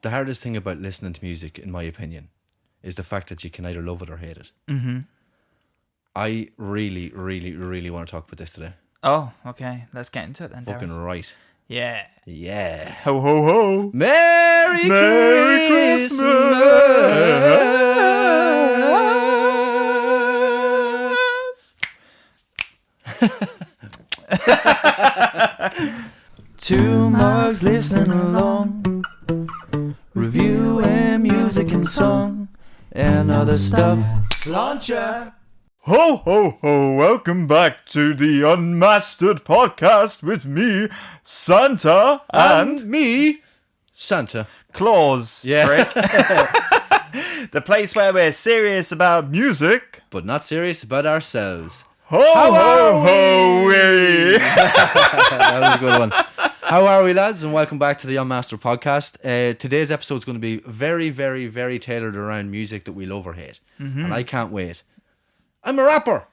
the hardest thing about listening to music, in my opinion, is the fact that you can either love it or hate it. Mm-hmm. I really, really, really want to talk about this today. Oh, okay. Let's get into it then, Dary. Fucking right. Yeah. Yeah. Ho, ho, ho. Merry Two mugs listening along, reviewing music and song, and other stuff. Slancha. Ho, ho, ho, welcome back to the Unmastered Podcast with me, Santa, and me, Santa Claus. Yeah. The place where we're serious about music. but not serious about ourselves. Ho, ho, ho, wee. That was a good one. How are we, lads? And welcome back to the Unmastered Podcast. Today's episode is going to be very, very, very tailored around music that we love or hate. Mm-hmm. And I can't wait. I'm a rapper.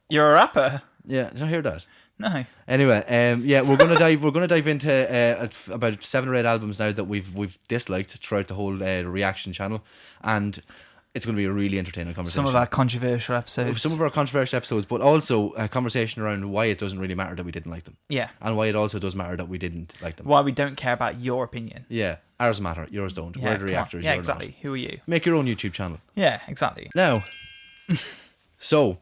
You're a rapper? Yeah, did I hear that? No. Anyway, yeah, we're gonna dive into about 7 or 8 albums now that we've disliked throughout the whole reaction channel, and it's going to be a really entertaining conversation. Some of our controversial episodes. But also a conversation around why it doesn't really matter that we didn't like them. Yeah. And why it also does matter that we didn't like them. Why we don't care about your opinion. Yeah, ours matter, yours don't. Yeah, We're the reactors. Yeah, you're exactly. not. Who are you? Make your own YouTube channel. Yeah, exactly. Now, so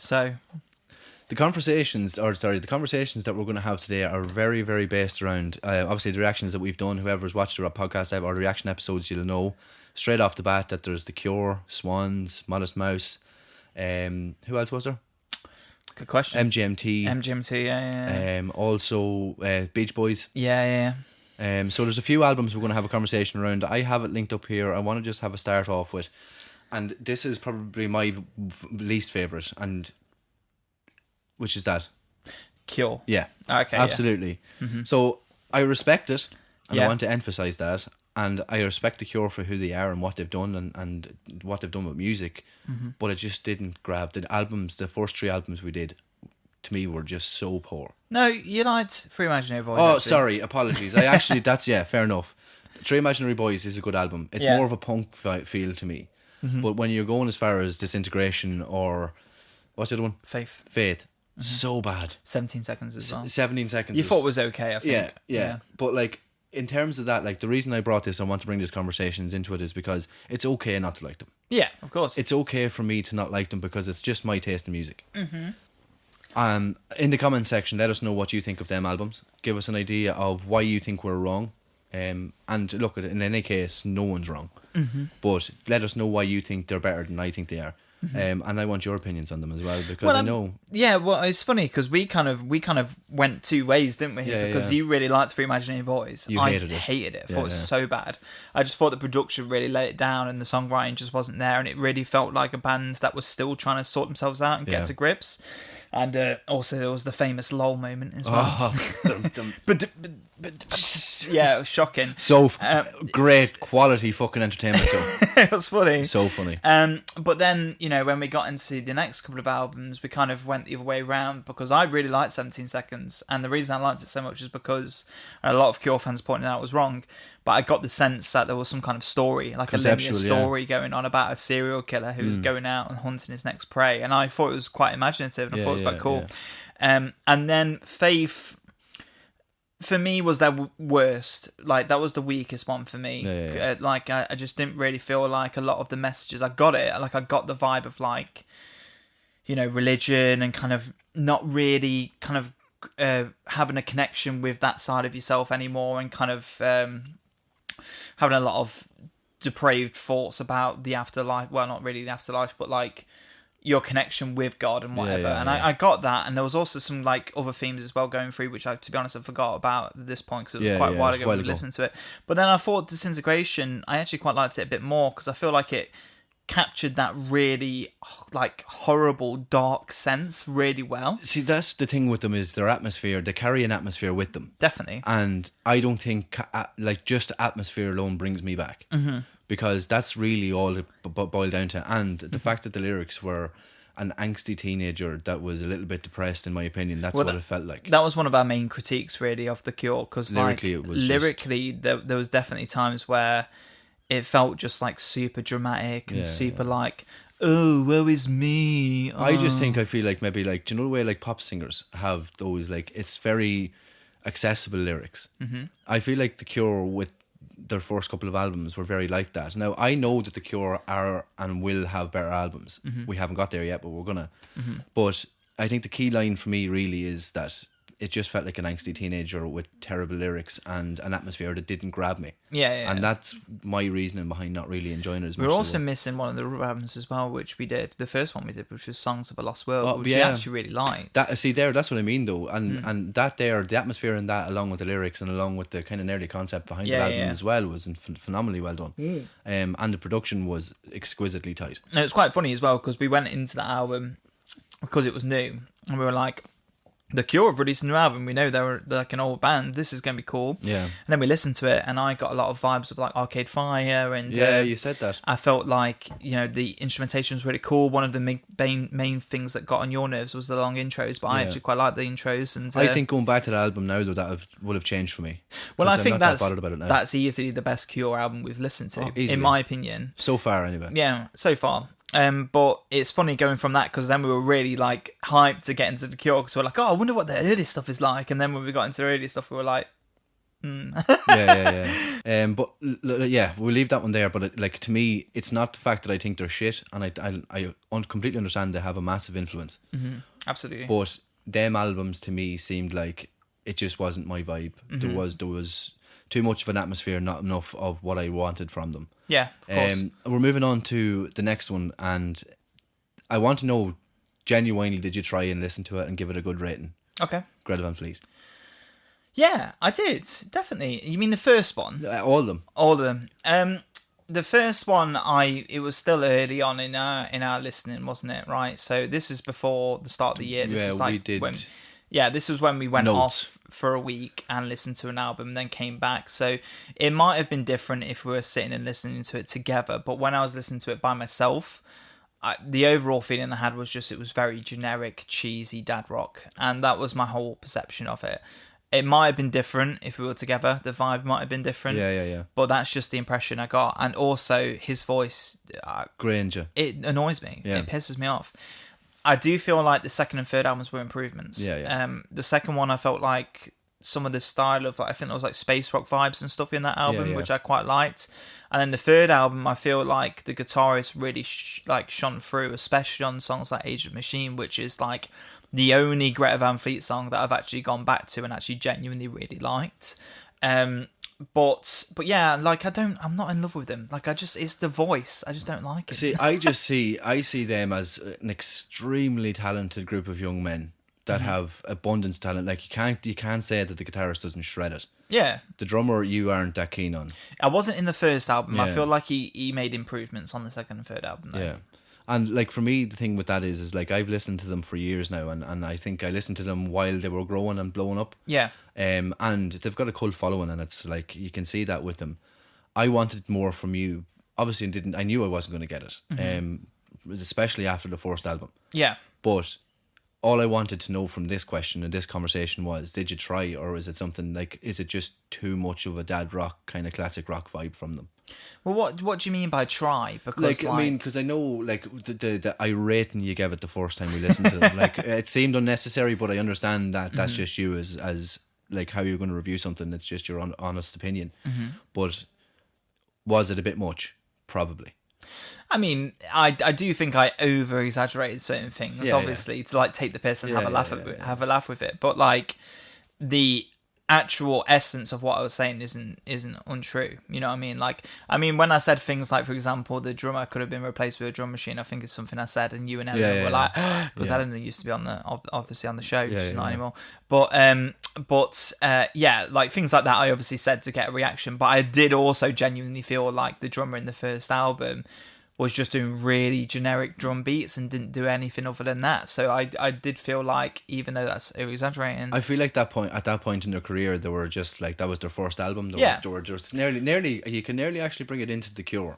the conversations that we're going to have today are very, very based around obviously the reactions that we've done. Whoever's watched our podcast or the reaction episodes, you'll know straight off the bat that there's The Cure, Swans, Modest Mouse. Who else was there? Good question. MGMT, yeah. Also Beach Boys. Yeah. So there's a few albums we're going to have a conversation around. I have it linked up here. I want to just have a start off with, and this is probably my least favourite, and which is that Cure. Yeah. Okay. Absolutely. Yeah. Mm-hmm. So I respect it, and Yeah. I want to emphasise that. And I respect The Cure for who they are and what they've done and what they've done with music. Mm-hmm. But it just didn't grab. The first 3 albums we did, to me, were just so poor. No, you liked Three Imaginary Boys. Oh, actually. sorry. Apologies. I actually, fair enough. Three Imaginary Boys is a good album. It's more of a punk feel to me. Mm-hmm. But when you're going as far as Disintegration or, what's the other one? Faith. Mm-hmm. So bad. 17 seconds as well. 17 seconds. You thought it was okay, I think. Yeah. But like, in terms of that, like the reason I brought this, I want to bring these conversations into it is because it's okay not to like them. Yeah, of course. It's okay for me to not like them because it's just my taste in music. Mm-hmm. In the comment section, let us know what you think of them albums. Give us an idea of why you think we're wrong. And look, in any case, no one's wrong. Mm-hmm. But let us know why you think they're better than I think they are. Mm-hmm. And I want your opinions on them as well, because I know. Yeah, well, it's funny because we kind of went 2 ways, didn't we? Yeah, because you really liked Three Imaginary Boys. I hated it. I thought it was so bad. I just thought the production really let it down, and the songwriting just wasn't there, and it really felt like a band that was still trying to sort themselves out and get to grips. And also there was the famous LOL moment as well. But yeah, it was shocking. So great quality fucking entertainment though. It was funny. So funny. But then, when we got into the next couple of albums, we kind of went the other way around because I really liked 17 Seconds. And the reason I liked it so much is because a lot of Cure fans pointed out it was wrong. But I got the sense that there was some kind of story, like a linear story going on about a serial killer who was going out and hunting his next prey. And I thought it was quite imaginative and I thought it was quite cool. Yeah. And then Faith, for me, was their worst. Like, that was the weakest one for me. Yeah. Like, I just didn't really feel like a lot of the messages. I got it. Like, I got the vibe of, like, religion and kind of not really kind of having a connection with that side of yourself anymore and kind of having a lot of depraved thoughts about the afterlife. Well, not really the afterlife, but, like, your connection with God and whatever. I got that, and there was also some like other themes as well going through, which I, to be honest, I forgot about at this point because it was quite a while ago when we listened to it. But then I thought Disintegration, I actually quite liked it a bit more because I feel like it captured that really like horrible dark sense really well. See, that's the thing with them, is their atmosphere. They carry an atmosphere with them, definitely, and I don't think like just atmosphere alone brings me back. Mm-hmm. Because that's really all it boiled down to. And the fact that the lyrics were an angsty teenager that was a little bit depressed, in my opinion. That's Well, what it felt like. That was one of our main critiques, really, of The Cure, because Lyrically, it was lyrically, there was definitely times where it felt just like super dramatic and super like, oh, woe is me. I just think, I feel like maybe like, do you know the way like pop singers have those, like, it's very accessible lyrics. Mm-hmm. I feel like The Cure with their first couple of albums were very like that. Now, I know that The Cure are and will have better albums. Mm-hmm. We haven't got there yet, but we're gonna. Mm-hmm. But I think the key line for me really is that it just felt like an angsty teenager with terrible lyrics and an atmosphere that didn't grab me. Yeah. And that's my reasoning behind not really enjoying it as much. We were also missing one of the albums as well, which we did. The first one we did, which was Songs of a Lost World, which we actually really liked. That's what I mean, though. And that there, the atmosphere in that, along with the lyrics and along with the kind of nerdy concept behind the album as well, was phenomenally well done. And the production was exquisitely tight. And it was quite funny as well, because we went into that album because it was new, and we were like, The Cure have released a new album. We know they're like an old band. This is going to be cool. Yeah. And then we listened to it, and I got a lot of vibes of like Arcade Fire. And you said that. I felt like, the instrumentation was really cool. One of the main things that got on your nerves was the long intros, but I actually quite like the intros. And I think going back to the album now, though, that would have changed for me. Well, I think that bothered about it now. That's easily the best Cure album we've listened to, in my opinion. So far, anyway. Yeah, so far. But it's funny going from that, because then we were really like hyped to get into The Cure, because we're like, oh, I wonder what the early stuff is like. And then when we got into the early stuff, we were like, yeah. But we'll leave that one there. But to me, it's not the fact that I think they're shit, and I completely understand they have a massive influence. Mm-hmm. Absolutely. But them albums to me seemed like it just wasn't my vibe. Mm-hmm. There was too much of an atmosphere, not enough of what I wanted from them. Yeah, of course. We're moving on to the next one, and I want to know, genuinely, did you try and listen to it and give it a good rating? Okay. Greta Van Fleet. Yeah, I did, definitely. You mean the first one? All of them. All of them. The first one, it was still early on in our listening, wasn't it? Right. So this is before the start of the year. This is like we did. This was when we went off for a week and listened to an album, then came back. So it might have been different if we were sitting and listening to it together. But when I was listening to it by myself, the overall feeling I had was just it was very generic, cheesy dad rock. And that was my whole perception of it. It might have been different if we were together. The vibe might have been different. Yeah. But that's just the impression I got. And also his voice... Granger. It annoys me. Yeah. It pisses me off. I do feel like the second and third albums were improvements. Yeah. The second one, I felt like some of the style of, I think there was like space rock vibes and stuff in that album, which I quite liked. And then the third album, I feel like the guitarist really shone through, especially on songs like Age of Machine, which is like the only Greta Van Fleet song that I've actually gone back to and actually genuinely really liked. But yeah, like I'm not in love with them. Like it's the voice. I just don't like it. See, I see them as an extremely talented group of young men that have abundance of talent. Like you can't say that the guitarist doesn't shred it. Yeah. The drummer you aren't that keen on. I wasn't in the first album. Yeah. I feel like he made improvements on the second and third album though. Yeah. And like for me, the thing with that is like I've listened to them for years now, and I think I listened to them while they were growing and blowing up. Yeah. And they've got a cult following, and it's like you can see that with them. I wanted more from you. Obviously, I knew I wasn't going to get it. Especially after the first album. Yeah. But all I wanted to know from this question and this conversation was, did you try, or is it something like, is it just too much of a dad rock kind of classic rock vibe from them? Well, what do you mean by try? Because I mean, because I know like the irating you gave it the first time we listened to them, like it seemed unnecessary, but I understand that that's just you as like how you're going to review something. It's just your honest opinion. But was it a bit much? Probably. I mean, I do think I over exaggerated certain things, obviously, to like take the piss and have a laugh with it. But like the actual essence of what I was saying isn't untrue. You know what I mean? Like, I mean, when I said things like, for example, the drummer could have been replaced with a drum machine, I think it's something I said, and you and Eleanor were like, because Eleanor used to be obviously on the show, she's not anymore. But like things like that, I obviously said to get a reaction. But I did also genuinely feel like the drummer in the first album was just doing really generic drum beats and didn't do anything other than that. So I did feel like, even though that's exaggerating, I feel like at that point in their career, they were just like, that was their first album. They were just nearly you can nearly actually bring it into The Cure,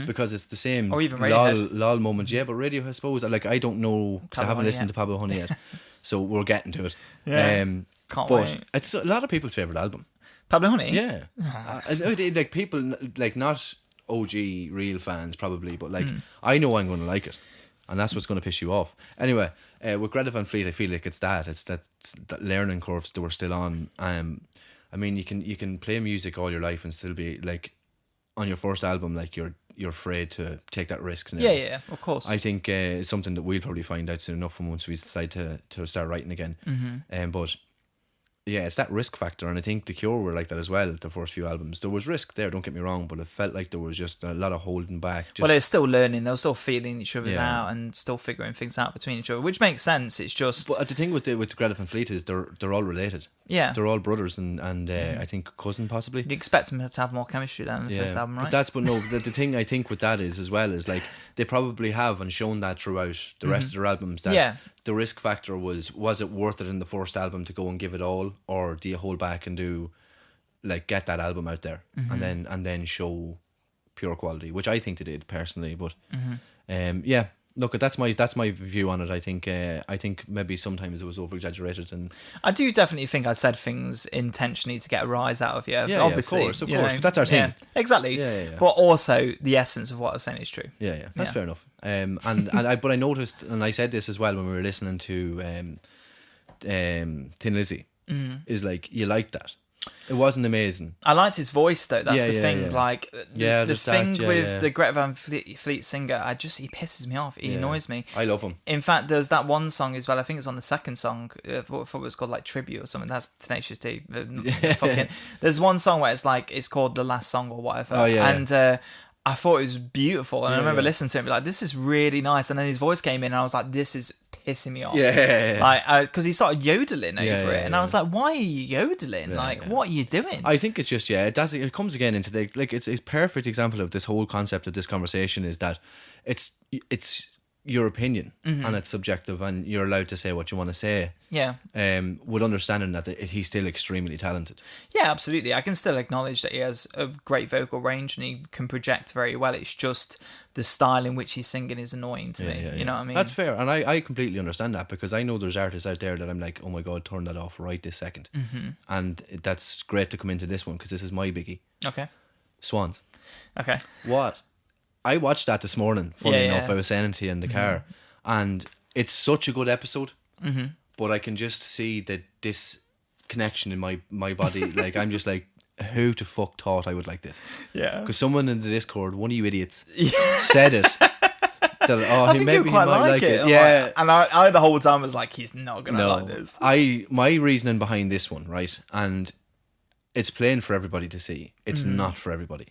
because it's the same or even Radiohead. lol moment. Yeah, but Radio, I suppose, like, I don't know, because I haven't listened to Pablo Honey yet, so we're getting to it. Can't but wait. It's a lot of people's favorite album. Pablo Honey. Yeah, like people like not OG real fans probably, but like I know I'm going to like it, and that's what's going to piss you off. Anyway, with Greta Van Fleet, I feel like it's that learning curve that we're still on. I mean, you can play music all your life and still be like, on your first album, like you're afraid to take that risk now. Yeah, of course. I think it's something that we'll probably find out soon enough once we decide to start writing again. But yeah, it's that risk factor, and I think The Cure were like that as well. The first few albums, there was risk there, don't get me wrong, but it felt like there was just a lot of holding back. Well, they're still learning, they're still feeling each other's out and still figuring things out between each other, which makes sense. It's just, but the thing with the Greta Van Fleet is they're all related. Yeah, they're all brothers and I think cousin possibly. You'd expect them to have more chemistry than the first album, right? But the thing I think with that is as well is like, they probably have and shown that throughout the rest of their albums, that the risk factor was it worth it in the first album to go and give it all, or do you hold back and do, like, get that album out there and then show pure quality, which I think they did personally. But look, that's my view on it. I think maybe sometimes it was over exaggerated, and I do definitely think I said things intentionally to get a rise out of you. Yeah, obviously, of course, but that's our thing. Yeah, exactly. Yeah. But also the essence of what I was saying is true. Yeah, that's fair enough. But I noticed, and I said this as well when we were listening to Thin Lizzy, is like, you liked that. It wasn't amazing. I liked his voice though. That's the thing. Yeah. Like the thing with the Greta Van Fleet singer, he pisses me off. He annoys me. I love him. In fact, there's that one song as well. I think it's on the second song. I thought it was called like Tribute or something. That's Tenacious D. There's one song where it's called The Last Song or whatever. Oh yeah. And I thought it was beautiful, and I remember listening to it and be like, this is really nice. And then his voice came in and I was like, this is pissing me off. Like, because he started yodeling over it, and I was like, why are you yodeling? What are you doing? I think it's just it comes again into the, like, it's a perfect example of this whole concept of this conversation, is that it's your opinion and it's subjective, and you're allowed to say what you want to say. Yeah. With understanding that he's still extremely talented. Yeah, absolutely. I can still acknowledge that he has a great vocal range and he can project very well. It's just the style in which he's singing is annoying to me. You know what I mean? That's fair, and I completely understand that, because I know there's artists out there that I'm like, oh my god, turn that off right this second. And that's great to come into this one, because this is my biggie. Okay. Swans. Okay. What? I watched that this morning, funny enough. I was saying it to you in the car, and it's such a good episode, but I can just see the disconnection in my body. Like, I'm just like, who the fuck thought I would like this? Yeah. Because someone in the Discord, one of you idiots, said it. That, I think maybe you quite he might like it. Yeah. Like, and I the whole time was like, he's not going to like this. My reasoning behind this one, right? And it's plain for everybody to see. It's not for everybody.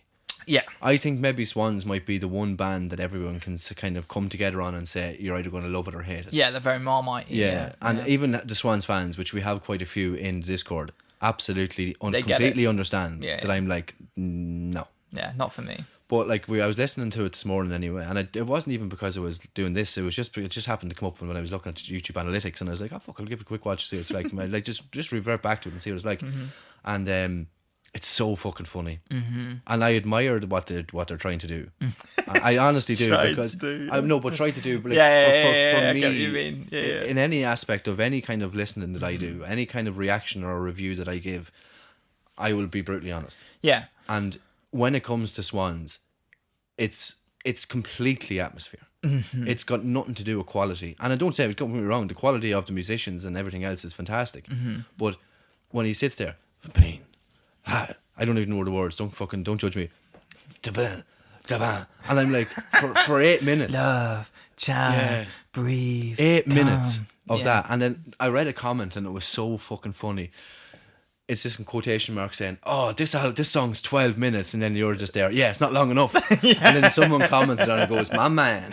Yeah. I think maybe Swans might be the one band that everyone can kind of come together on and say, you're either going to love it or hate it. Yeah, they're very Marmite. Yeah. And even the Swans fans, which we have quite a few in the Discord, absolutely completely understand that I'm like, no. Yeah, not for me. But like, I was listening to it this morning anyway, and it wasn't even because I was doing this. It just happened to come up when I was looking at YouTube analytics, and I was like, oh fuck, I'll give it a quick watch, see what it's like. Like, just revert back to it and see what it's like. And it's so fucking funny, and I admire what they're trying to do. I honestly do, because I know, but try to do. But for me, I get what you mean. In any aspect of any kind of listening that I do, any kind of reaction or review that I give, I will be brutally honest. Yeah, and when it comes to Swans, it's completely atmosphere. It's got nothing to do with quality, and I don't say, don't get me wrong, the quality of the musicians and everything else is fantastic. But when he sits there, pain. I don't even know the words. Don't judge me. And I'm like, for 8 minutes. Love, child, breathe. 8 minutes of that. And then I read a comment and it was so fucking funny. it's just in quotation marks saying, "Oh, this song's 12 minutes," and then you're just there. Yeah, it's not long enough. And then someone commented on it and goes, "My man."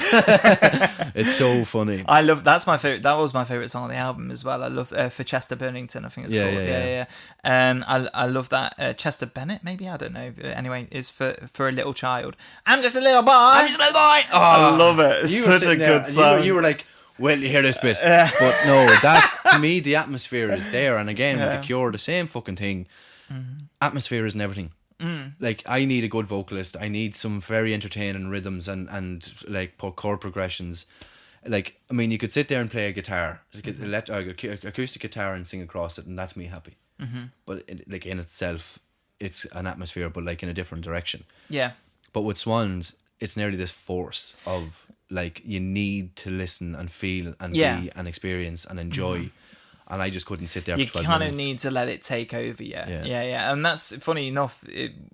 It's so funny. I love that's my favorite. That was my favorite song on the album as well. I love for Chester Bennington. I think it's called. Yeah. I love that Chester Bennett. Maybe I don't know. Anyway, is for a little child. I'm just a little boy. I'm just a little boy. Oh, I love it. It's such a good song. You were like, "Well, you hear this bit," but no, that to me the atmosphere is there. And again, with the Cure, the same fucking thing. Atmosphere isn't everything. Like, I need a good vocalist. I need some very entertaining rhythms and like chord progressions. Like, I mean, you could sit there and play a guitar, acoustic guitar, and sing across it, and that's me happy. But like in itself, it's an atmosphere, but like in a different direction. Yeah. But with Swans, it's nearly this force of like, you need to listen and feel and be and experience and enjoy. And I just couldn't sit there for 12 minutes. You kind of need to let it take over, yeah. And that's funny enough,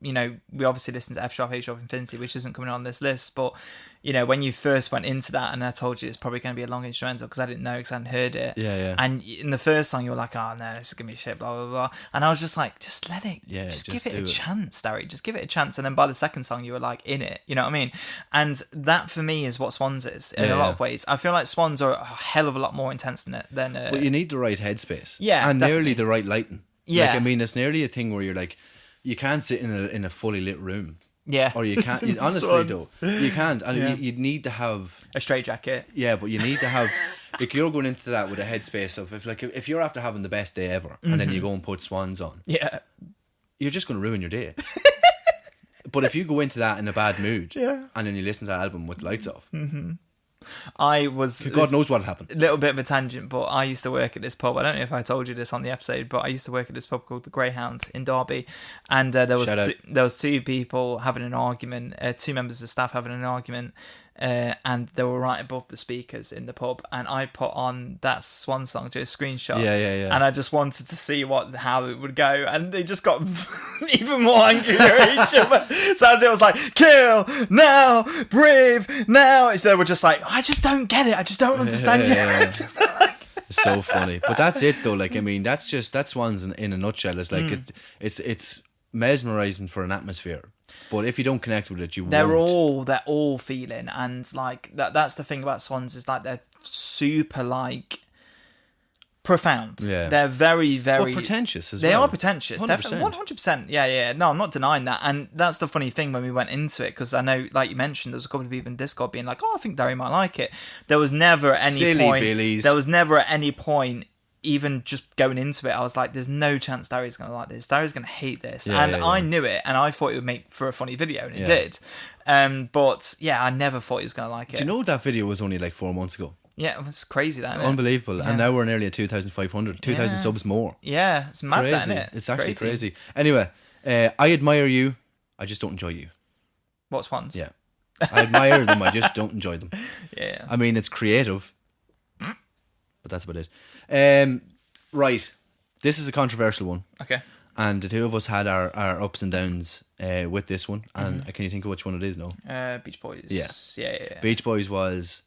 we obviously listened to F Sharp, A Sharp, Infinity, which isn't coming on this list, but when you first went into that, and I told you it's probably going to be a long instrumental because I didn't know, because I hadn't heard it. Yeah. And in the first song, you were like, "Oh no, this is going to be shit, blah, blah, blah." And I was just like, just let it, just give it a chance, Dary. Just give it a chance. And then by the second song, you were like in it, you know what I mean? And that for me is what Swans is in a lot of ways. I feel like Swans are a hell of a lot more intense than it. But you need the right headspace. Yeah, and definitely. nearly the right lighting. Yeah. Like, I mean, it's nearly a thing where you're like, you can't sit in a fully lit room. Yeah. Or you can't. Honestly, though, you can't. And you'd need to have a straight jacket. Yeah, but you need to have. Like, you're going into that with a headspace of if you're after having the best day ever, and then you go and put Swans on. Yeah. You're just going to ruin your day. But if you go into that in a bad mood, and then you listen to that album with the lights off. God knows what happened. A little bit of a tangent, but I used to work at this pub. I don't know if I told you this on the episode, but I used to work at this pub called the Greyhound in Derby, and there was two people having an argument, two members of staff having an argument, and they were right above the speakers in the pub, and I put on that Swan song, just a screenshot, and I just wanted to see how it would go, and they just got even more angry at each other. So as it was like, "Kill now, breathe now," they were just like, "I just don't get it. I just don't understand it." It's so funny, but that's it though. Like, I mean, that's Swans in a nutshell. It's like it's mesmerizing for an atmosphere. But if you don't connect with it, they're all feeling, and like that's the thing about Swans, is like they're super like profound. Yeah. They're very, very pretentious as well. They are 100%. pretentious, definitely 100%. Yeah. No, I'm not denying that, and that's the funny thing when we went into it, because I know, like you mentioned, there was a couple of people in Discord being like, "Oh, I think Dary might like it." There was never any Silly point. Billies. There was never at any point. Even just going into it, I was like, "There's no chance Dary's going to like this. Dary's going to hate this," I knew it, and I thought it would make for a funny video, and it did. But yeah, I never thought he was going to like it. Do you know that video was only like 4 months ago? Yeah, it was crazy, that, isn't it? Unbelievable. And now we're nearly at 2,500, 2,000 subs more. Yeah, it's mad, crazy. That, isn't it? It's actually crazy. Anyway, I admire you. I just don't enjoy you. What Swans? Yeah, I admire them. I just don't enjoy them. Yeah. I mean, it's creative, but that's about it. Right, this is a controversial one. Okay. And the two of us had our ups and downs with this one. And can you think of which one it is now? Beach Boys. Yeah. Beach Boys was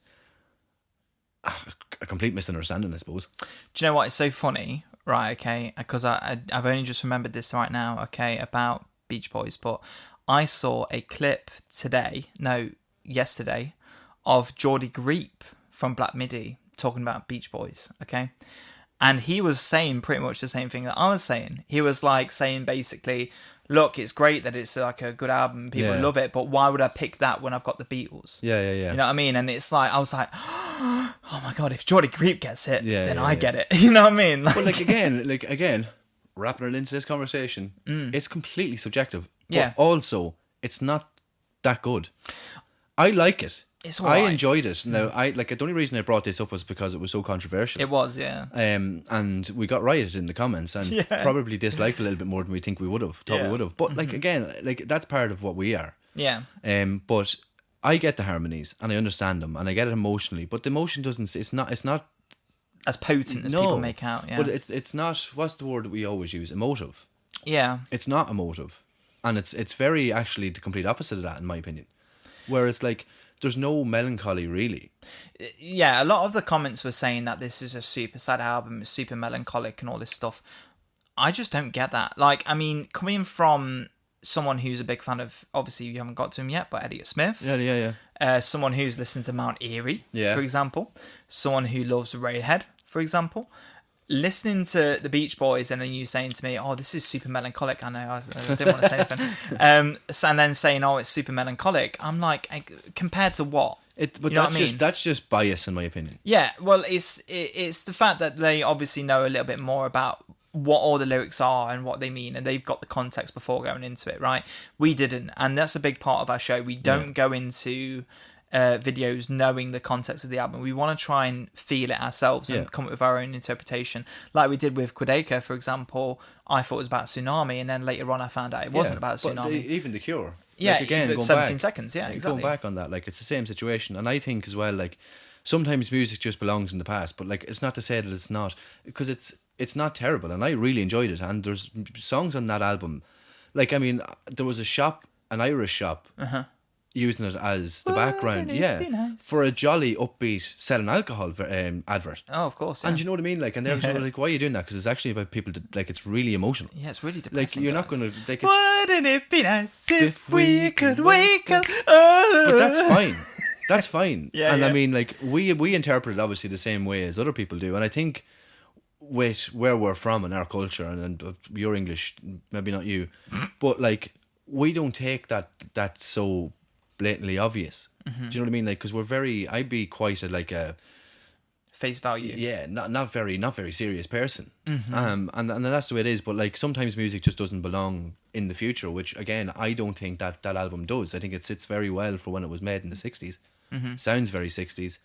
a complete misunderstanding, I suppose. Do you know what? It's so funny, right? Okay, because I've only just remembered this right now. Okay, about Beach Boys, but I saw a clip yesterday, of Geordie Greep from Black Midi talking about Beach Boys. Okay. And he was saying pretty much the same thing that I was saying. He was like saying basically, "Look, it's great that it's like a good album, people love it, but why would I pick that when I've got the Beatles?" Yeah. You know what I mean? And it's like, I was like, "Oh my God, if Geordie Greep gets it, then I get it." You know what I mean? But again, wrapping it into this conversation, it's completely subjective. But also, it's not that good. I like it. It's all right. I enjoyed it. Now, the only reason I brought this up was because it was so controversial. It was, yeah. And we got rioted in the comments, and probably disliked a little bit more than we think we would have. We would have. But that's part of what we are. Yeah. But I get the harmonies and I understand them and I get it emotionally. But the emotion doesn't. It's not as potent as people make out. Yeah. But it's not. What's the word that we always use? Emotive. Yeah. It's not emotive, and it's very actually the complete opposite of that, in my opinion. Where it's like, there's no melancholy, really. Yeah, a lot of the comments were saying that this is a super sad album, it's super melancholic and all this stuff. I just don't get that. Like, I mean, coming from someone who's a big fan of, obviously you haven't got to him yet, but Elliott Smith. Yeah. Someone who's listened to Mount Erie, Yeah. for example. Someone who loves Radiohead, for example. Listening to the Beach Boys and then you saying to me, oh, this is super melancholic. I know, I didn't want to say anything. And then saying, oh, it's super melancholic. I'm like, compared to what? But you know what I mean? That's just bias in my opinion. Yeah, well, it's the fact that they obviously know a little bit more about what all the lyrics are and what they mean, and they've got the context before going into it, right? We didn't, and that's a big part of our show. We don't go into videos knowing the context of the album. We want to try and feel it ourselves and come up with our own interpretation, like we did with GRETA, for example. I thought it was about tsunami, and then later on I found out it wasn't about tsunami. But even The Cure. Yeah, like, again, going 17 back, seconds, yeah, exactly. Going back on that, like, it's the same situation. And I think as well, like, sometimes music just belongs in the past, but like, it's not to say that it's not, because it's not terrible, and I really enjoyed it. And there's songs on that album, like, I mean, there was an Irish shop, using it as the background, for a jolly, upbeat selling alcohol advert. Oh, of course, yeah. And you know what I mean? Like, and they're sort of like, why are you doing that? Because it's actually about people that, like, it's really emotional. Yeah, it's really depressing. Like, you're not going to, like, wouldn't it be nice if we could wake up? But that's fine. That's fine. Yeah, I mean, like, we interpret it obviously the same way as other people do. And I think with where we're from in our culture, and your English, maybe not you, but like, we don't take that so blatantly obvious. Do you know what I mean? Like, because I'd be quite a face value. Yeah, not very serious person. And that's the way it is. But like, sometimes music just doesn't belong in the future, which again, I don't think that album does. I think it sits very well for when it was made in the 60s. Sounds very 60s.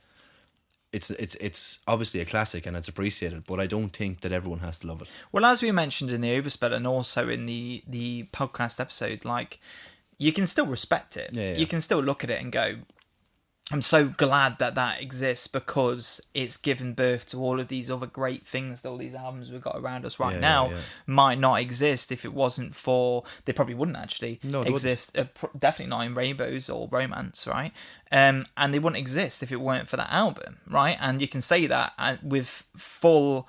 It's obviously a classic and it's appreciated, but I don't think that everyone has to love it. Well, as we mentioned in the Overspell and also in the podcast episode, like, you can still respect it. Yeah. You can still look at it and go, I'm so glad that exists, because it's given birth to all of these other great things that all these albums we've got around us now might not exist if it wasn't for... They probably wouldn't actually exist. Definitely not in Rainbows or Romance, right? And they wouldn't exist if it weren't for that album, right? And you can say that with full...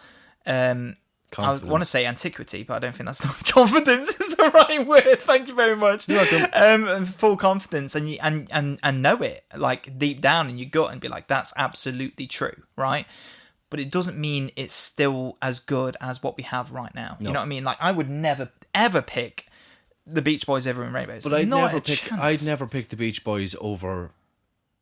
I want to say antiquity, but I don't think that's not confidence is the right word. Thank you very much. You're welcome. Full confidence, and you and know it, like, deep down in your gut, and be like, that's absolutely true, right? But it doesn't mean it's still as good as what we have right now. No. You know what I mean? Like, I would never ever pick the Beach Boys over in Rainbows. But I'd never pick the Beach Boys over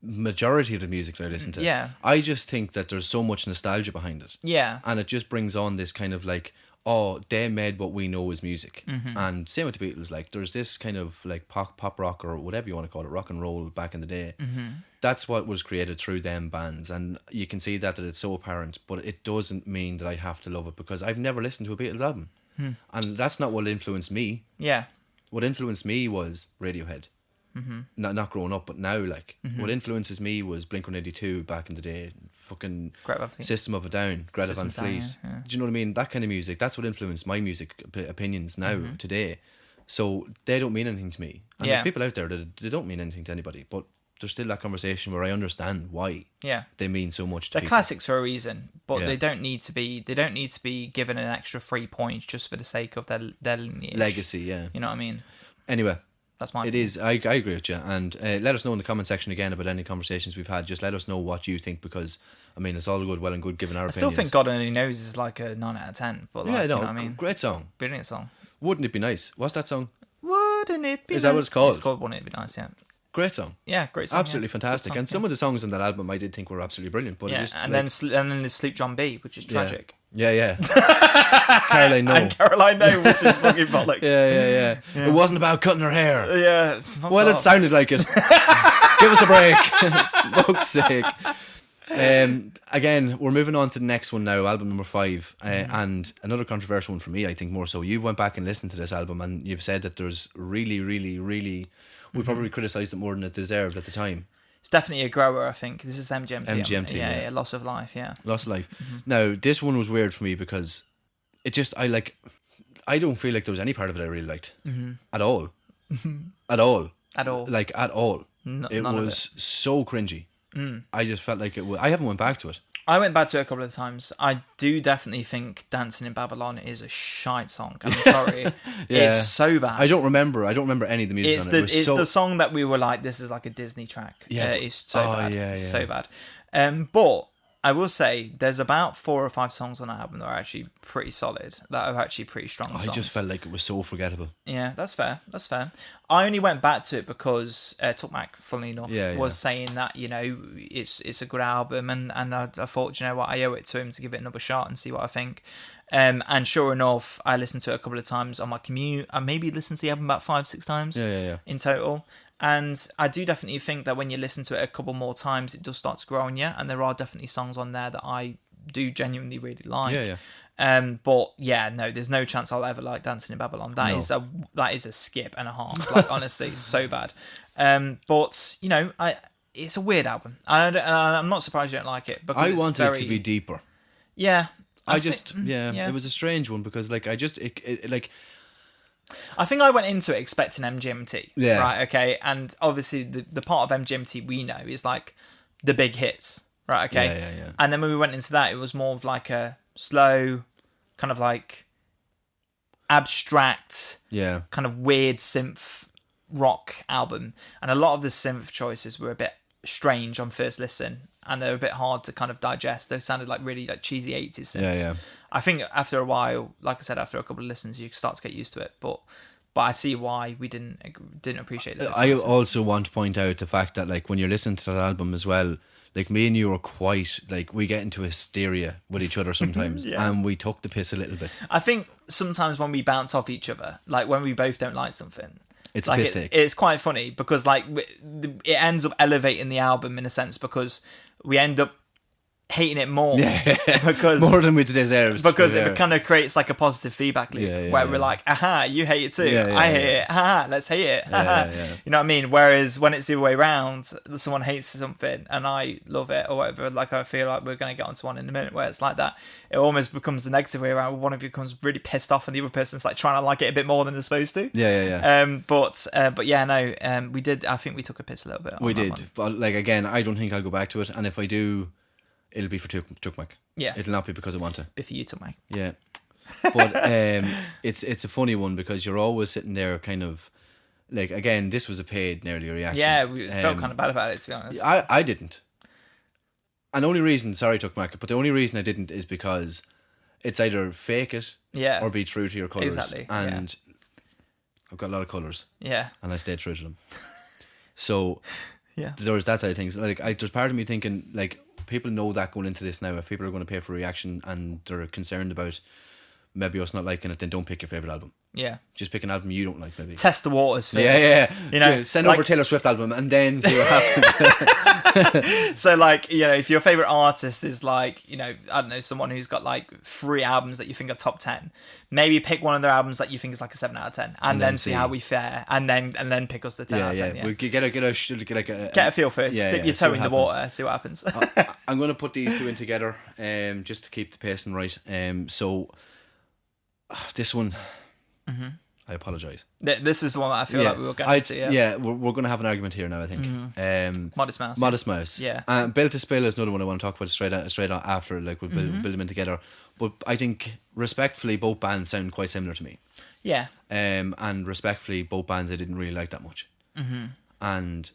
majority of the music that I listen to. Yeah. I just think that there's so much nostalgia behind it. Yeah. And it just brings on this kind of like, oh, they made what we know as music. And same with the Beatles, like, there's this kind of like pop rock, or whatever you want to call it, rock and roll back in the day. That's what was created through them bands, and you can see that it's so apparent, but it doesn't mean that I have to love it, because I've never listened to a Beatles album. And that's not what influenced me. Yeah. What influenced me was Radiohead. Not growing up, but now, like, what influences me was Blink-182 back in the day, fucking System of a Down, Greta Van Fleet. Yeah. Do you know what I mean? That kind of music, that's what influenced my music opinions now, today. So they don't mean anything to me. And there's people out there that they don't mean anything to anybody, but there's still that conversation where I understand why they mean so much to They're people. classics for a reason, but they don't need to be given an extra 3 points just for the sake of their lineage. Legacy, yeah. You know what I mean? Anyway, that's my opinion. It is. I agree with you, and let us know in the comment section again about any conversations we've had. Just let us know what you think, because I mean, it's all well and good giving our opinions. I still think God Only Knows is like a 9 out of 10, but like, you know what I mean? Great song, brilliant song. Wouldn't It Be Nice? What's that song? Wouldn't It Be Nice? Is that what it's called? It's called Wouldn't It Be Nice, yeah. Great song. Yeah, great song. Absolutely fantastic. Song, and some of the songs on that album I did think were absolutely brilliant. But and then there's Sleep John B, which is tragic. Yeah. Caroline No. And Caroline No, which is fucking bollocks. Yeah. It wasn't about cutting her hair. Yeah. Well, it sounded like it. Give us a break. Fuck's sake. Again, we're moving on to the next one now, album number 5, and another controversial one for me, I think, more so. You went back and listened to this album, and you've said that there's really, we probably criticised it more than it deserved at the time. It's definitely a grower, I think. This is MGMT. MGMT, yeah. Loss of Life, yeah. Loss of Life. Now, this one was weird for me because it just, I don't feel like there was any part of it I really liked. At all. At all. Like, at all. It was so cringy. I just felt like it was... I haven't went back to it. I went back to it a couple of times. I do definitely think Dancing in Babylon is a shite song. I'm sorry. Yeah. It's so bad. I don't remember any of the music It's on it. it's the song that we were like, this is like a Disney track. Yeah, It's so bad. yeah, It's yeah. so bad. But I will say there's about 4 or 5 songs on that album that are actually pretty solid, that are actually pretty strong songs. I just felt like it was so forgettable. Yeah, that's fair. That's fair. I only went back to it because Tuckmac, funnily enough, was saying that, you know, it's a good album, and I thought, you know what, I owe it to him to give it another shot and see what I think. And sure enough, I listened to it a couple of times on my commute. I maybe listened to the album about 5-6 times in total. And I do definitely think that when you listen to it a couple more times, it does start to grow on you. And there are definitely songs on there that I do genuinely really like. But yeah, no, there's no chance I'll ever like Dancing in Babylon. That is a skip and a half. Like, honestly, it's so bad. But you know, it's a weird album. I'm not surprised you don't like it, because I wanted it to be deeper. Yeah, it was a strange one, because like I think I went into it expecting MGMT. Yeah. Right. Okay. And obviously the part of MGMT we know is like the big hits. Right. Okay. Yeah. And then when we went into that, it was more of like a slow, kind of like abstract, kind of weird synth rock album. And a lot of the synth choices were a bit strange on first listen, and they were a bit hard to kind of digest. They sounded like really like cheesy 80s synths. Yeah. I think after a while, like I said, after a couple of listens, you start to get used to it. But I see why we didn't appreciate it. I also want to point out the fact that, like, when you're listening to that album as well, like, me and you are quite, like, we get into hysteria with each other sometimes, and we took the piss a little bit. I think sometimes when we bounce off each other, like when we both don't like something, it's like a piss take. It's quite funny, because like it ends up elevating the album in a sense, because we end up hating it more, because more than we deserve, because it kind of creates like a positive feedback loop where we're like, aha, you hate it too, I hate it, haha, let's hate it, you know what I mean? Whereas when it's the other way around, someone hates something and I love it or whatever, like I feel like we're going to get onto one in a minute where it's like that, it almost becomes the negative way around, where one of you becomes really pissed off and the other person's like trying to like it a bit more than they're supposed to. But yeah, no, we did, I think we took a piss a little bit. We did, but like, again, I don't think I'll go back to it, and if I do, it'll be for Tuckmac. Yeah. It'll not be because I want to. Be for you, Tuckmac. Yeah. But it's a funny one, because you're always sitting there kind of, like, again, this was a paid nearly reaction. Yeah, we felt kind of bad about it, to be honest. I didn't. And the only reason, sorry Tuckmac, but the only reason I didn't is because it's either fake it or be true to your colours. Exactly. And I've got a lot of colours. Yeah. And I stayed true to them. So yeah, there was that side of things. Like, there's part of me thinking, like, people know that going into this now. If people are going to pay for a reaction and they're concerned about maybe us not liking it, then don't pick your favourite album. Yeah. Just pick an album you don't like, maybe. Test the waters first. Yeah. You know, send over Taylor Swift album and then see what happens. So, like, you know, if your favourite artist is like, you know, I don't know, someone who's got like 3 albums that you think are top 10, maybe pick one of their albums that you think is like a 7 out of 10, and then see how we fare, and then pick us the 10 out of 10. Yeah, we get a feel first. Dip your toe in the water, see what happens. I'm going to put these two in together, just to keep the pacing right. So this one, I apologise. This is the one that I feel like we were going to. Yeah, we're going to have an argument here now, I think. Modest Mouse. Modest Mouse. Yeah. Built to Spill is another one I want to talk about straight after. Like, we'll build them in together. But I think, respectfully, both bands sound quite similar to me. Yeah. And respectfully, both bands I didn't really like that much. And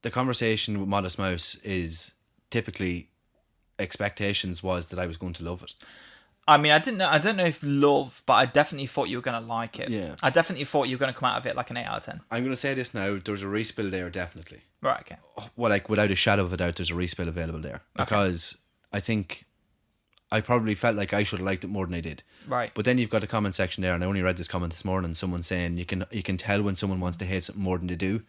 the conversation with Modest Mouse is typically, expectations was that I was going to love it. I mean, I don't know if love, but I definitely thought you were going to like it. Yeah. I definitely thought you were going to come out of it like an 8 out of 10. I'm going to say this now, there's a respill there, definitely. Right, okay. Well, like, without a shadow of a doubt, there's a respill available there. Because I think I probably felt like I should have liked it more than I did. Right. But then you've got a comment section there, and I only read this comment this morning, someone saying you can tell when someone wants to hate something more than they do.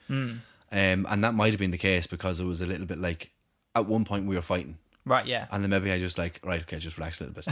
And that might have been the case, because it was a little bit like, at one point we were fighting. Right, yeah. And then maybe I just like, right, okay, just relax a little bit.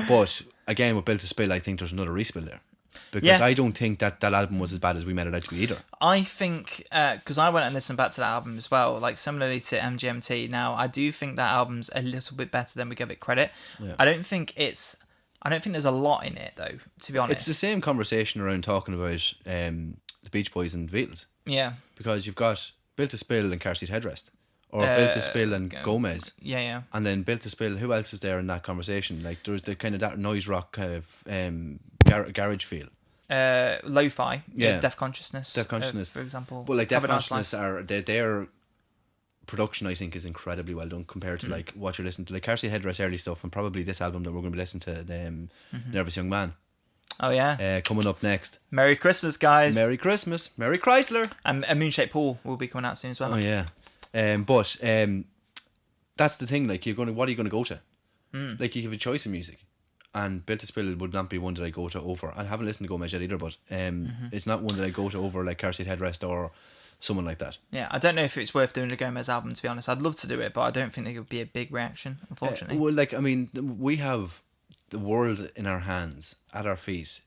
But again, with Built to Spill, I think there's another respill there. Because I don't think that album was as bad as we made it out to be either. I think, because I went and listened back to that album as well, like similarly to MGMT. Now, I do think that album's a little bit better than we give it credit. Yeah. I don't think there's a lot in it, though, to be honest. It's the same conversation around talking about the Beach Boys and the Beatles. Yeah. Because you've got Built to Spill and Car Seat Headrest or Built to Spill and Gomez. Yeah. And then Built to Spill, who else is there in that conversation? Like, there's the kind of that noise rock kind of garage feel. Lo-fi. Yeah. Deaf Consciousness. For example. But like Deaf Consciousness their production, I think, is incredibly well done compared to like what you're listening to. Like Car Seat Headrest early stuff, and probably this album that we're going to be listening to, Nervous Young Man. Oh yeah. Coming up next. Merry Christmas, guys. Merry Christmas. Merry Chrysler. And a Moonshaped Pool will be coming out soon as well. Oh yeah. But that's the thing. Like, what are you going to go to? Like, you have a choice of music, and Built to Spill would not be one that I go to over. I haven't listened to Gomez yet either, but it's not one that I go to over like Car Seat Headrest or someone like that. Yeah, I don't know if it's worth doing a Gomez album, to be honest. I'd love to do it, but I don't think it would be a big reaction, unfortunately. Well, like, I mean, we have the world in our hands, at our feet,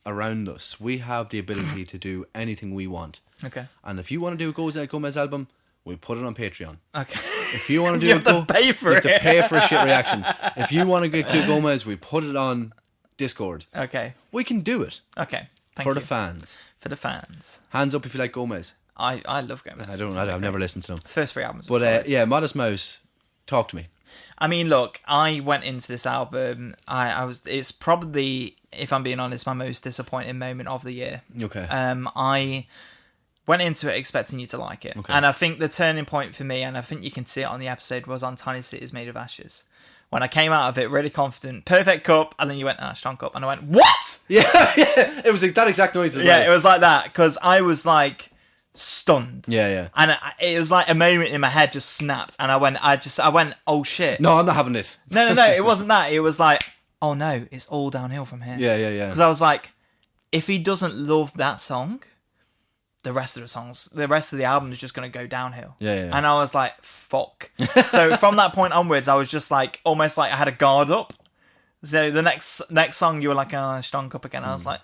around us. We have the ability to do anything we want. Okay. And if you want to do a Gomez album, we put it on Patreon. Okay. If you want to do you have to pay for it. You have to pay for a shit reaction. If you want to do Gomez, we put it on Discord. Okay. We can do it. Okay. Thank for you. the fans. For the fans. Hands up if you like Gomez. I love Gomez. I've never listened to them. First 3 albums. But yeah, Modest Mouse, talk to me. I mean, look, I went into this album. It's probably, if I'm being honest, my most disappointing moment of the year. Okay. I went into it expecting you to like it. Okay. And I think the turning point for me, and I think you can see it on the episode, was on Tiny Cities Made of Ashes. When I came out of it really confident, perfect cup, and then you went, strong cup. And I went, what? Yeah. It was like that exact noise as well. Yeah, it was like that, because I was like stunned. Yeah. And it was like a moment in my head just snapped, and I went, oh shit. No, I'm not having this. No, it wasn't that. It was like, oh no, it's all downhill from here. Yeah. Because I was like, if he doesn't love that song, the rest of the album is just going to go downhill. Yeah. And I was like, fuck. So from that point onwards, I was just like, almost like I had a guard up. So the next song, you were like, strong up again. I was like,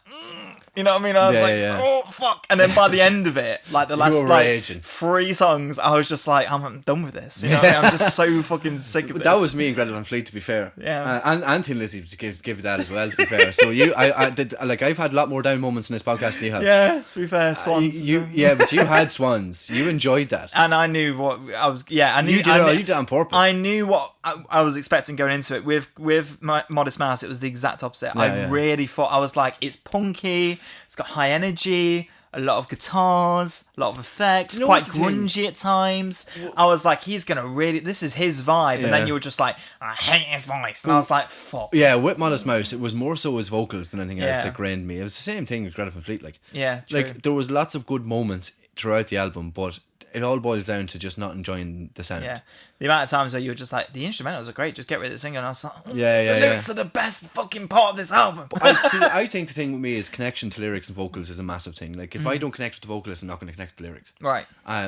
you know what I mean? I was oh, fuck. And then by the end of it, like the last like 3 songs, I was just like, I'm done with this. You know what I mean? I'm just so fucking sick of this. That was me and Greta Van Fleet, to be fair. Yeah. And Thin Lizzy, to give you that as well, to be fair. So I did, like, I've had a lot more down moments in this podcast than you have. Yeah, to be fair, Swans. Yeah, but you had Swans. You enjoyed that. And I knew what I was, I knew. You did it on purpose. I knew what I was expecting going into it. With Modest Mouse, it was the exact opposite. I really thought, I was like, it's punky, it's got high energy, a lot of guitars, a lot of effects, quite grungy at times. I was like, he's gonna really, this is his vibe. And then you were just like, I hate his voice. And I was like, fuck. Yeah, with Modest Mouse, it was more so his vocals than anything else that grained me. It was the same thing with Greta Van Fleet. Like, yeah, true. Like, there was lots of good moments throughout the album, but it all boils down to just not enjoying the sound. Yeah. The amount of times where you were just like, the instrumentals are great, just get rid of the singer. And I was like, the lyrics are the best fucking part of this album. I think the thing with me is connection to lyrics and vocals is a massive thing. Like, if I don't connect with the vocalist, I'm not going to connect with the lyrics. Right.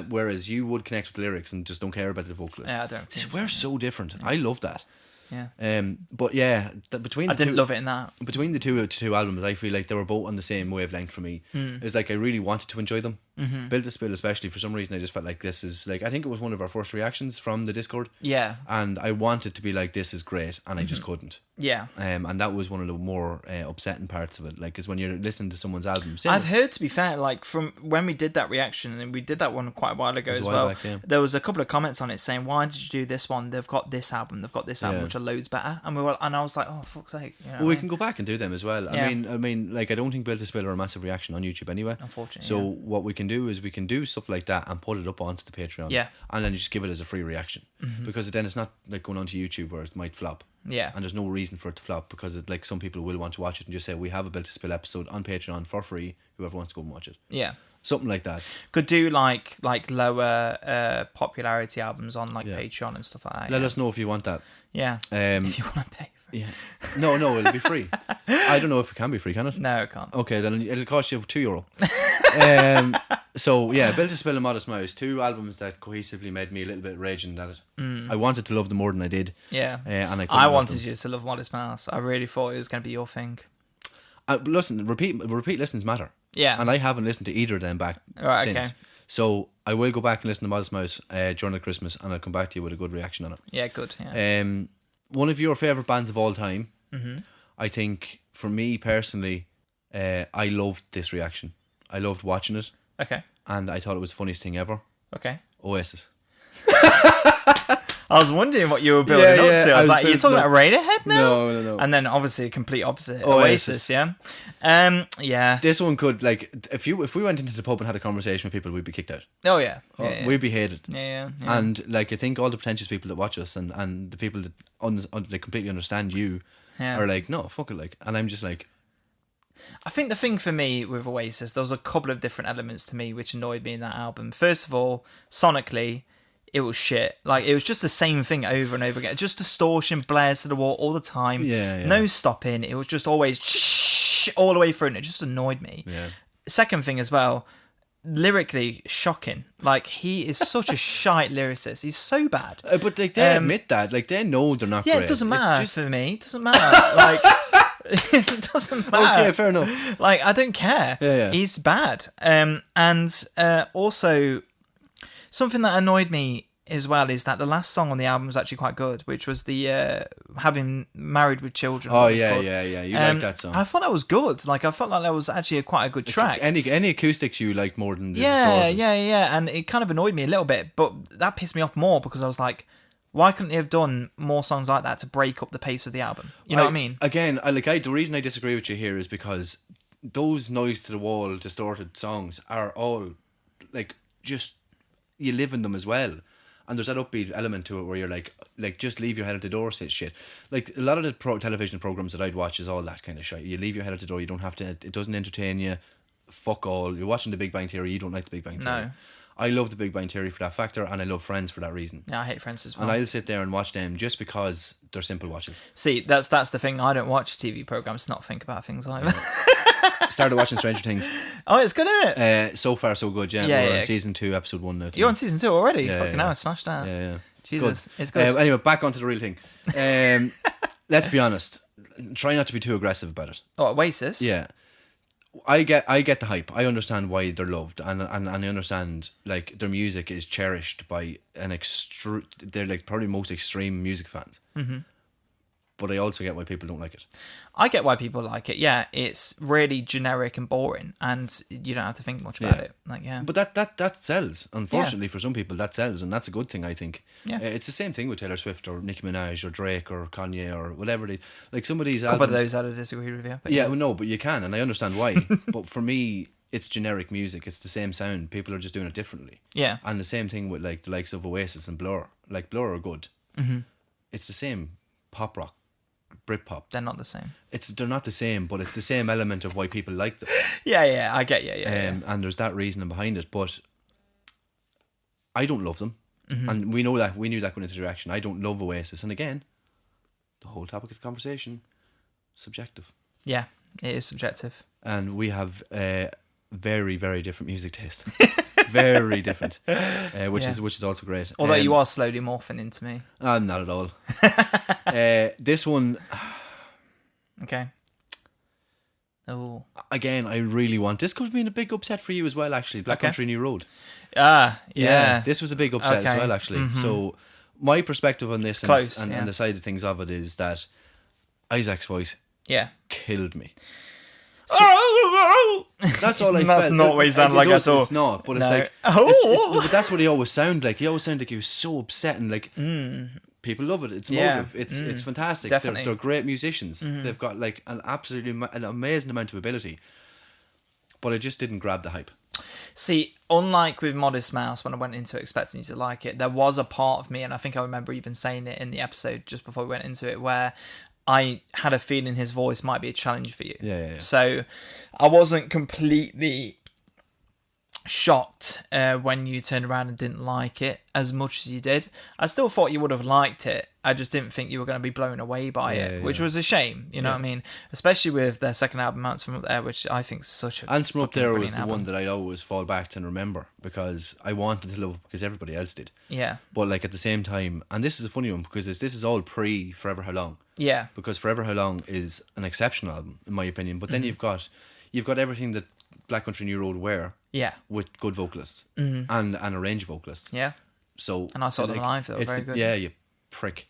Whereas you would connect with the lyrics and just don't care about the vocalist. Yeah, I don't. We're so different. I love that. Yeah. But yeah, I didn't love it in that. Between the two albums, I feel like they were both on the same wavelength for me. It's like I really wanted to enjoy them. Built to Spill, especially, for some reason I just felt like this is like, I think it was one of our first reactions from the Discord. Yeah. And I wanted to be like, this is great, and I just couldn't. Yeah. And that was one of the more upsetting parts of it. Like, because when you're listening to someone's album, I've heard, to be fair, like from when we did that reaction, and we did that one quite a while ago as well. There was a couple of comments on it saying, "Why did you do this one? They've got this album, which are loads better." And I was like, "Oh, fuck's sake!" You know well, we can go back and do them as well. Yeah. I mean, like, I don't think Built to Spill are a massive reaction on YouTube anyway. Unfortunately. So what we can do is we can do stuff like that and put it up onto the Patreon. Yeah. And then you just give it as a free reaction, because then it's not like going onto YouTube where it might flop. Yeah. And there's no reason for it to flop, because it, like, some people will want to watch it and just say, we have a Built to Spill episode on Patreon for free, whoever wants to go and watch it. Yeah. Something like that. Could do like lower popularity albums on like Patreon and stuff like that. Let us know if you want that. Yeah. If you want to pay for it. Yeah. No, it'll be free. I don't know if it can be free, can it? No, it can't. Okay, then it'll cost you €2. So yeah, Built to Spill and Modest Mouse, 2 albums that cohesively made me a little bit raging at it. I wanted to love them more than I did. Yeah. And I wanted you to love Modest Mouse. I really thought it was going to be your thing. Listen, repeat listens matter. Yeah. And I haven't listened to either of them back since. Okay. So I will go back and listen to Modest Mouse during the Christmas, and I'll come back to you with a good reaction on it. Yeah, good. Yeah. One of your favourite bands of all time, I think, for me personally, I loved this reaction. I loved watching it. Okay. And I thought it was the funniest thing ever. Okay. OASIS. I was wondering what you were building up to. I was like, you're talking about Radiohead now? No. And then obviously a complete opposite. Oasis. Yeah. Yeah. This one could, like, if we went into the pub and had a conversation with people, we'd be kicked out. Oh, yeah. Yeah. We'd be hated. Yeah. And, like, I think all the pretentious people that watch us and the people that they completely understand you are like, no, fuck it, like. And I'm just like... I think the thing for me with Oasis, there was a couple of different elements to me which annoyed me in that album. First of all, sonically, it was shit. Like, it was just the same thing over and over again. Just distortion, blares to the wall all the time. Yeah. No stopping. It was just always shh all the way through, and it just annoyed me. Yeah. Second thing as well, lyrically shocking. Like, he is such a shite lyricist. He's so bad. But, like, they admit that. Like, they know they're not great. Yeah, it doesn't matter for me. It doesn't matter. Like... It doesn't matter. Okay, fair enough. Like, I don't care. Yeah. He's bad. And also, something that annoyed me as well is that the last song on the album was actually quite good, which was the Having Married with Children. Oh, yeah. You like that song. I thought that was good. Like, I felt like that was actually quite a good track. Any acoustics you like more than the Yeah. distortion? And it kind of annoyed me a little bit, but that pissed me off more because I was like, why couldn't he have done more songs like that to break up the pace of the album? You know what I mean? Again, the reason I disagree with you here is because those noise to the wall, distorted songs are all like just you live in them as well. And there's that upbeat element to it where you're like just leave your head at the door, say shit. Like a lot of the television programs that I'd watch is all that kind of shit. You leave your head at the door. You don't have to. It doesn't entertain you. Fuck all. You're watching The Big Bang Theory. You don't like The Big Bang Theory. No. I love The Big Bang Theory for that factor, and I love Friends for that reason. Yeah, I hate Friends as well. And I'll sit there and watch them just because they're simple watches. See, that's the thing. I don't watch TV programs to not think about things like that. Started watching Stranger Things. Oh, it's good, isn't it? So far, so good. Yeah, we're on season 2, episode 1 now. You're on season 2 already? Yeah, Fucking hell, I smashed that. Yeah. Jesus, it's good. Anyway, back onto the real thing. Let's be honest. Try not to be too aggressive about it. Oh, Oasis? Yeah. I get the hype. I understand why they're loved, and I understand like their music is cherished by they're like probably most extreme music fans. Mm-hmm. But I also get why people don't like it. I get why people like it. Yeah, it's really generic and boring, and you don't have to think much about it. Like, yeah. But that sells. Unfortunately, for some people, that sells, and that's a good thing, I think. Yeah. It's the same thing with Taylor Swift or Nicki Minaj or Drake or Kanye or whatever. Like some of these Couple albums. of those I'd disagree with you. Yeah, well, no, but you can, and I understand why. But for me, it's generic music. It's the same sound. People are just doing it differently. Yeah. And the same thing with like the likes of Oasis and Blur. Like Blur are good. Mm-hmm. It's the same pop rock. Britpop. They're not the same. They're not the same, but it's the same element of why people like them. Yeah, I get you. Yeah. And there's that reasoning behind it, but I don't love them, and we knew that going into the reaction. I don't love Oasis, and again, the whole topic of the conversation, subjective. Yeah, it is subjective, and we have very, very different music taste. Very different, which is also great. Although you are slowly morphing into me. Not at all. This one, okay. Oh, again, I really want. This could have been a big upset for you as well. Actually, Black Country New Road. Yeah. This was a big upset as well. Actually, so my perspective on this and the side of things of it is that Isaac's voice, killed me. That's all I felt. That's not what he sounded like at all. It's not, but it's like, but that's what he always sounded like. He always sounded like he was so upset, and like people love it. It's emotive. It's fantastic. Definitely. They're great musicians. They've got like an amazing amount of ability, but I just didn't grab the hype. See, unlike with Modest Mouse, when I went into it expecting you to like it, there was a part of me, and I think I remember even saying it in the episode just before we went into it, where I had a feeling his voice might be a challenge for you. Yeah. So I wasn't completely shocked when you turned around and didn't like it as much as you did. I still thought you would have liked it. I just didn't think you were going to be blown away by it, which was a shame. You know what I mean? Especially with their second album, Ants From Up There, which I think is such a Ants From Up There was the album. one that I always fall back to and remember because I wanted to love it because everybody else did. Yeah. But like at the same time, and this is a funny one because this is all pre Forever How Long. Yeah. Because Forever How Long is an exceptional album in my opinion. But then you've got everything that Black Country New Road were. Yeah. With good vocalists and a range of vocalists. Yeah. So and I saw them live. They were very good. Yeah, you prick.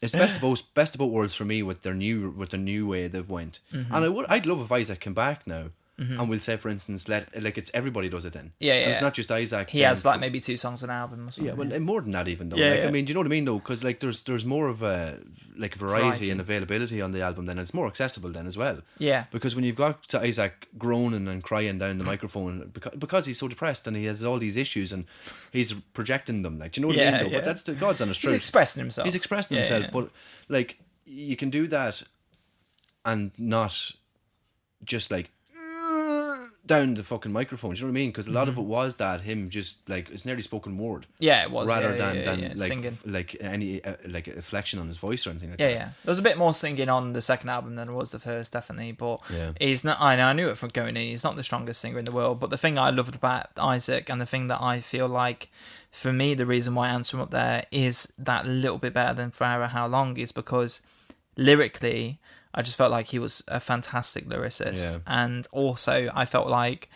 It's best of both worlds for me with their new way they've went. And I'd love if Isaac came back now and we'll say, for instance, it's everybody does it then. Yeah, And yeah. it's not just Isaac. He has like maybe 2 songs on an album or something. Yeah, well, more than that even though. Yeah, like, yeah. I mean, do you know what I mean though? Because like there's more of a like variety and availability on the album then. It's more accessible then as well. Yeah. Because when you've got to Isaac groaning and crying down the microphone because he's so depressed and he has all these issues and he's projecting them, like, do you know what I mean though? Yeah. But that's the God's honest truth. He's expressing himself. He's expressing himself, but like you can do that and not just like down the fucking microphone. Do you know what I mean? Because a lot of it was that him just like it's nearly spoken word. Yeah, it was. Rather than like singing. like any like inflection on his voice or anything like Yeah, that. yeah. There was a bit more singing on the second album than there was the first, definitely. But Yeah. he's not. I knew it from going in. He's not the strongest singer in the world. But the thing I loved about Isaac, and the thing that I feel like, for me, the reason why I answer him up there is that little bit better than Forever How Long is because lyrically, I just felt like he was a fantastic lyricist, Yeah. and also I felt like.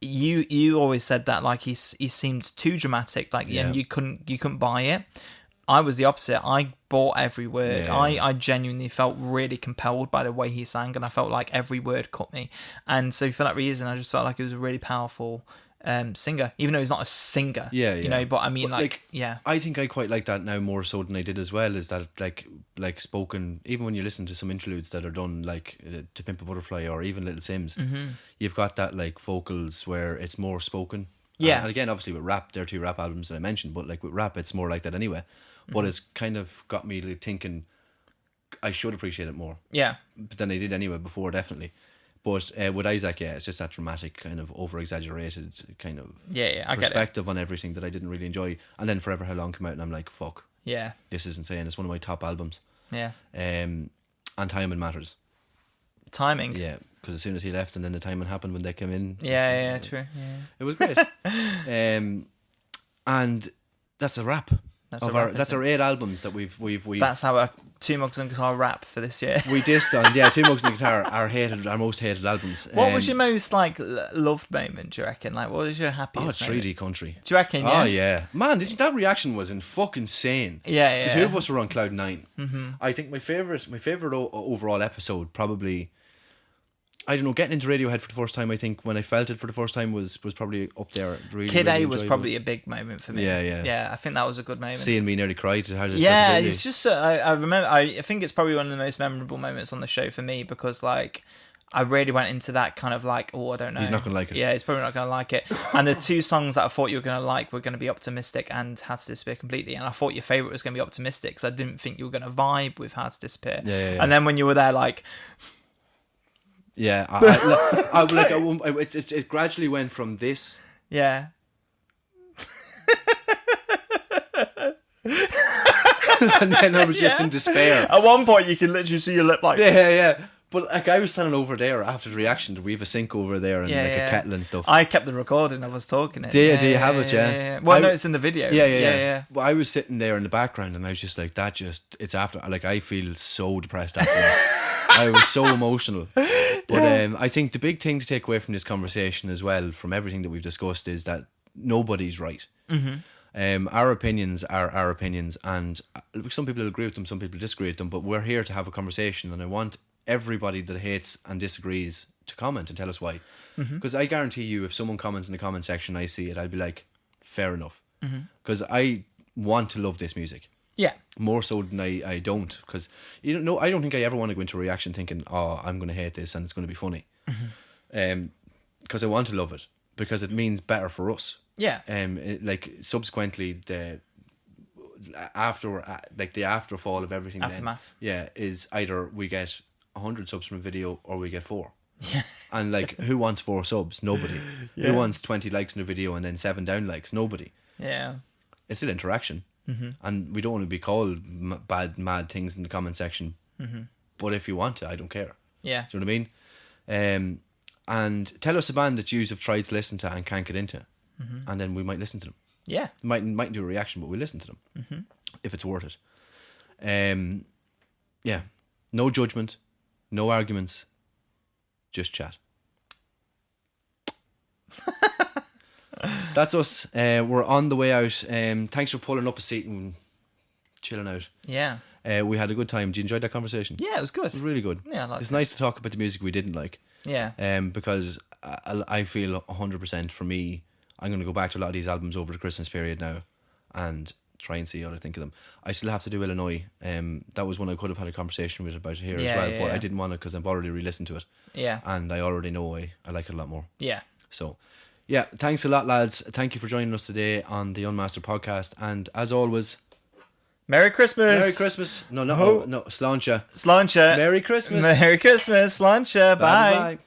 You always said that like he seemed too dramatic, like and you couldn't buy it. I was the opposite. I bought every word. Yeah. I genuinely felt really compelled by the way he sang, and I felt like every word cut me. And so for that reason, I just felt like he was a really powerful singer, even though he's not a singer. Yeah, yeah. You know, but I mean, But, like, yeah. I think I quite like that now more so than I did as well. Is that like spoken? Even when you listen to some interludes that are done like To Pimp a Butterfly or even Little Sims, you've got that like vocals where it's more spoken. Yeah. And again, obviously with rap, there are 2 rap albums that I mentioned, but like with rap, it's more like that anyway. But it's kind of got me like, thinking I should appreciate it more. Yeah. Than I did anyway before, definitely. But with Isaac, yeah, it's just that dramatic kind of over-exaggerated kind of Yeah, I get it. perspective on everything that I didn't really enjoy. And then Forever How Long came out and I'm like, fuck, Yeah. this is insane. It's one of my top albums. Yeah. And timing matters. Timing. Yeah, because as soon as he left and then the timing happened when they came in. Yeah, true. Yeah. It was great. And that's a wrap. That's That's our 8 albums that we've That's our 2 Mugs and Guitar wrap for this year. we dissed on 2 Mugs and Guitar, our most hated albums. What was your most like loved moment? Do you reckon? Like, what was your happiest? 3D Country. Do you reckon? Yeah. Oh yeah, man! that reaction was in fucking insane. Yeah. The 2 of us were on cloud 9. I think my favorite overall episode probably, I don't know, getting into Radiohead for the first time. I think when I felt it for the first time was probably up there. Really, Kid really A was enjoyable. probably a big moment for me. Yeah. I think that was a good moment. Seeing me nearly cried. Yeah, it's just I remember. I think it's probably one of the most memorable moments on the show for me because like I really went into that kind of like, I don't know. He's not gonna like it. Yeah, he's probably not gonna like it. And the 2 songs that I thought you were gonna like were gonna be Optimistic and Had to Disappear Completely. And I thought your favorite was gonna be Optimistic because I didn't think you were gonna vibe with Had to Disappear. Yeah. And then when you were there, like. Yeah, it gradually went from this. Yeah. And then I was just in despair. At one point, you can literally see your lip like. Yeah. But like I was standing over there after the reaction. We have a sink over there and a kettle and stuff. I kept the recording. I was talking it. Do you have it? Yeah. Well, no, it's in the video. Yeah. Well, I was sitting there in the background and I was just like, it's after. Like I feel so depressed after that. I was so emotional. But I think the big thing to take away from this conversation as well, from everything that we've discussed, is that nobody's right. Our opinions are our opinions, and some people agree with them, some people disagree with them, but we're here to have a conversation, and I want everybody that hates and disagrees to comment and tell us why. Because I guarantee you, if someone comments in the comment section, I see it, I'll be like, fair enough. Because I want to love this music. Yeah. More so than I don't, because I don't think I ever want to go into a reaction thinking, oh, I'm going to hate this and it's going to be funny. Because I want to love it, because it means better for us. Yeah. Like subsequently the afterfall of everything. Aftermath. Then, is either we get 100 subs from a video or we get 4. Yeah. And like, who wants 4 subs? Nobody. Yeah. Who wants 20 likes in a video and then 7 down likes? Nobody. Yeah. It's still interaction. And we don't want to be called mad things in the comment section. But if you want to, I don't care. Yeah. Do you know what I mean? And tell us a band that you have tried to listen to and can't get into. And then we might listen to them. Yeah. Might do a reaction, but we'll listen to them. If it's worth it. Yeah. No judgment. No arguments. Just chat. That's us. We're on the way out. Thanks for pulling up a seat and chilling out. Yeah. We had a good time. Did you enjoy that conversation? Yeah, it was good. It was really good. Yeah, I liked it's it. nice to talk about the music we didn't like. Yeah. Because I feel 100% for me, I'm going to go back to a lot of these albums over the Christmas period now and try and see what I think of them. I still have to do Illinois. That was one I could have had a conversation with about here as well, but I didn't want to because I've already re-listened to it. Yeah. And I already know I like it a lot more. Yeah. So, yeah, thanks a lot, lads. Thank you for joining us today on the Unmastered Podcast. And as always, Merry Christmas. Merry Christmas. No, Sláinte. Sláinte. Merry Christmas. Merry Christmas. Sláinte. Bye. Bye.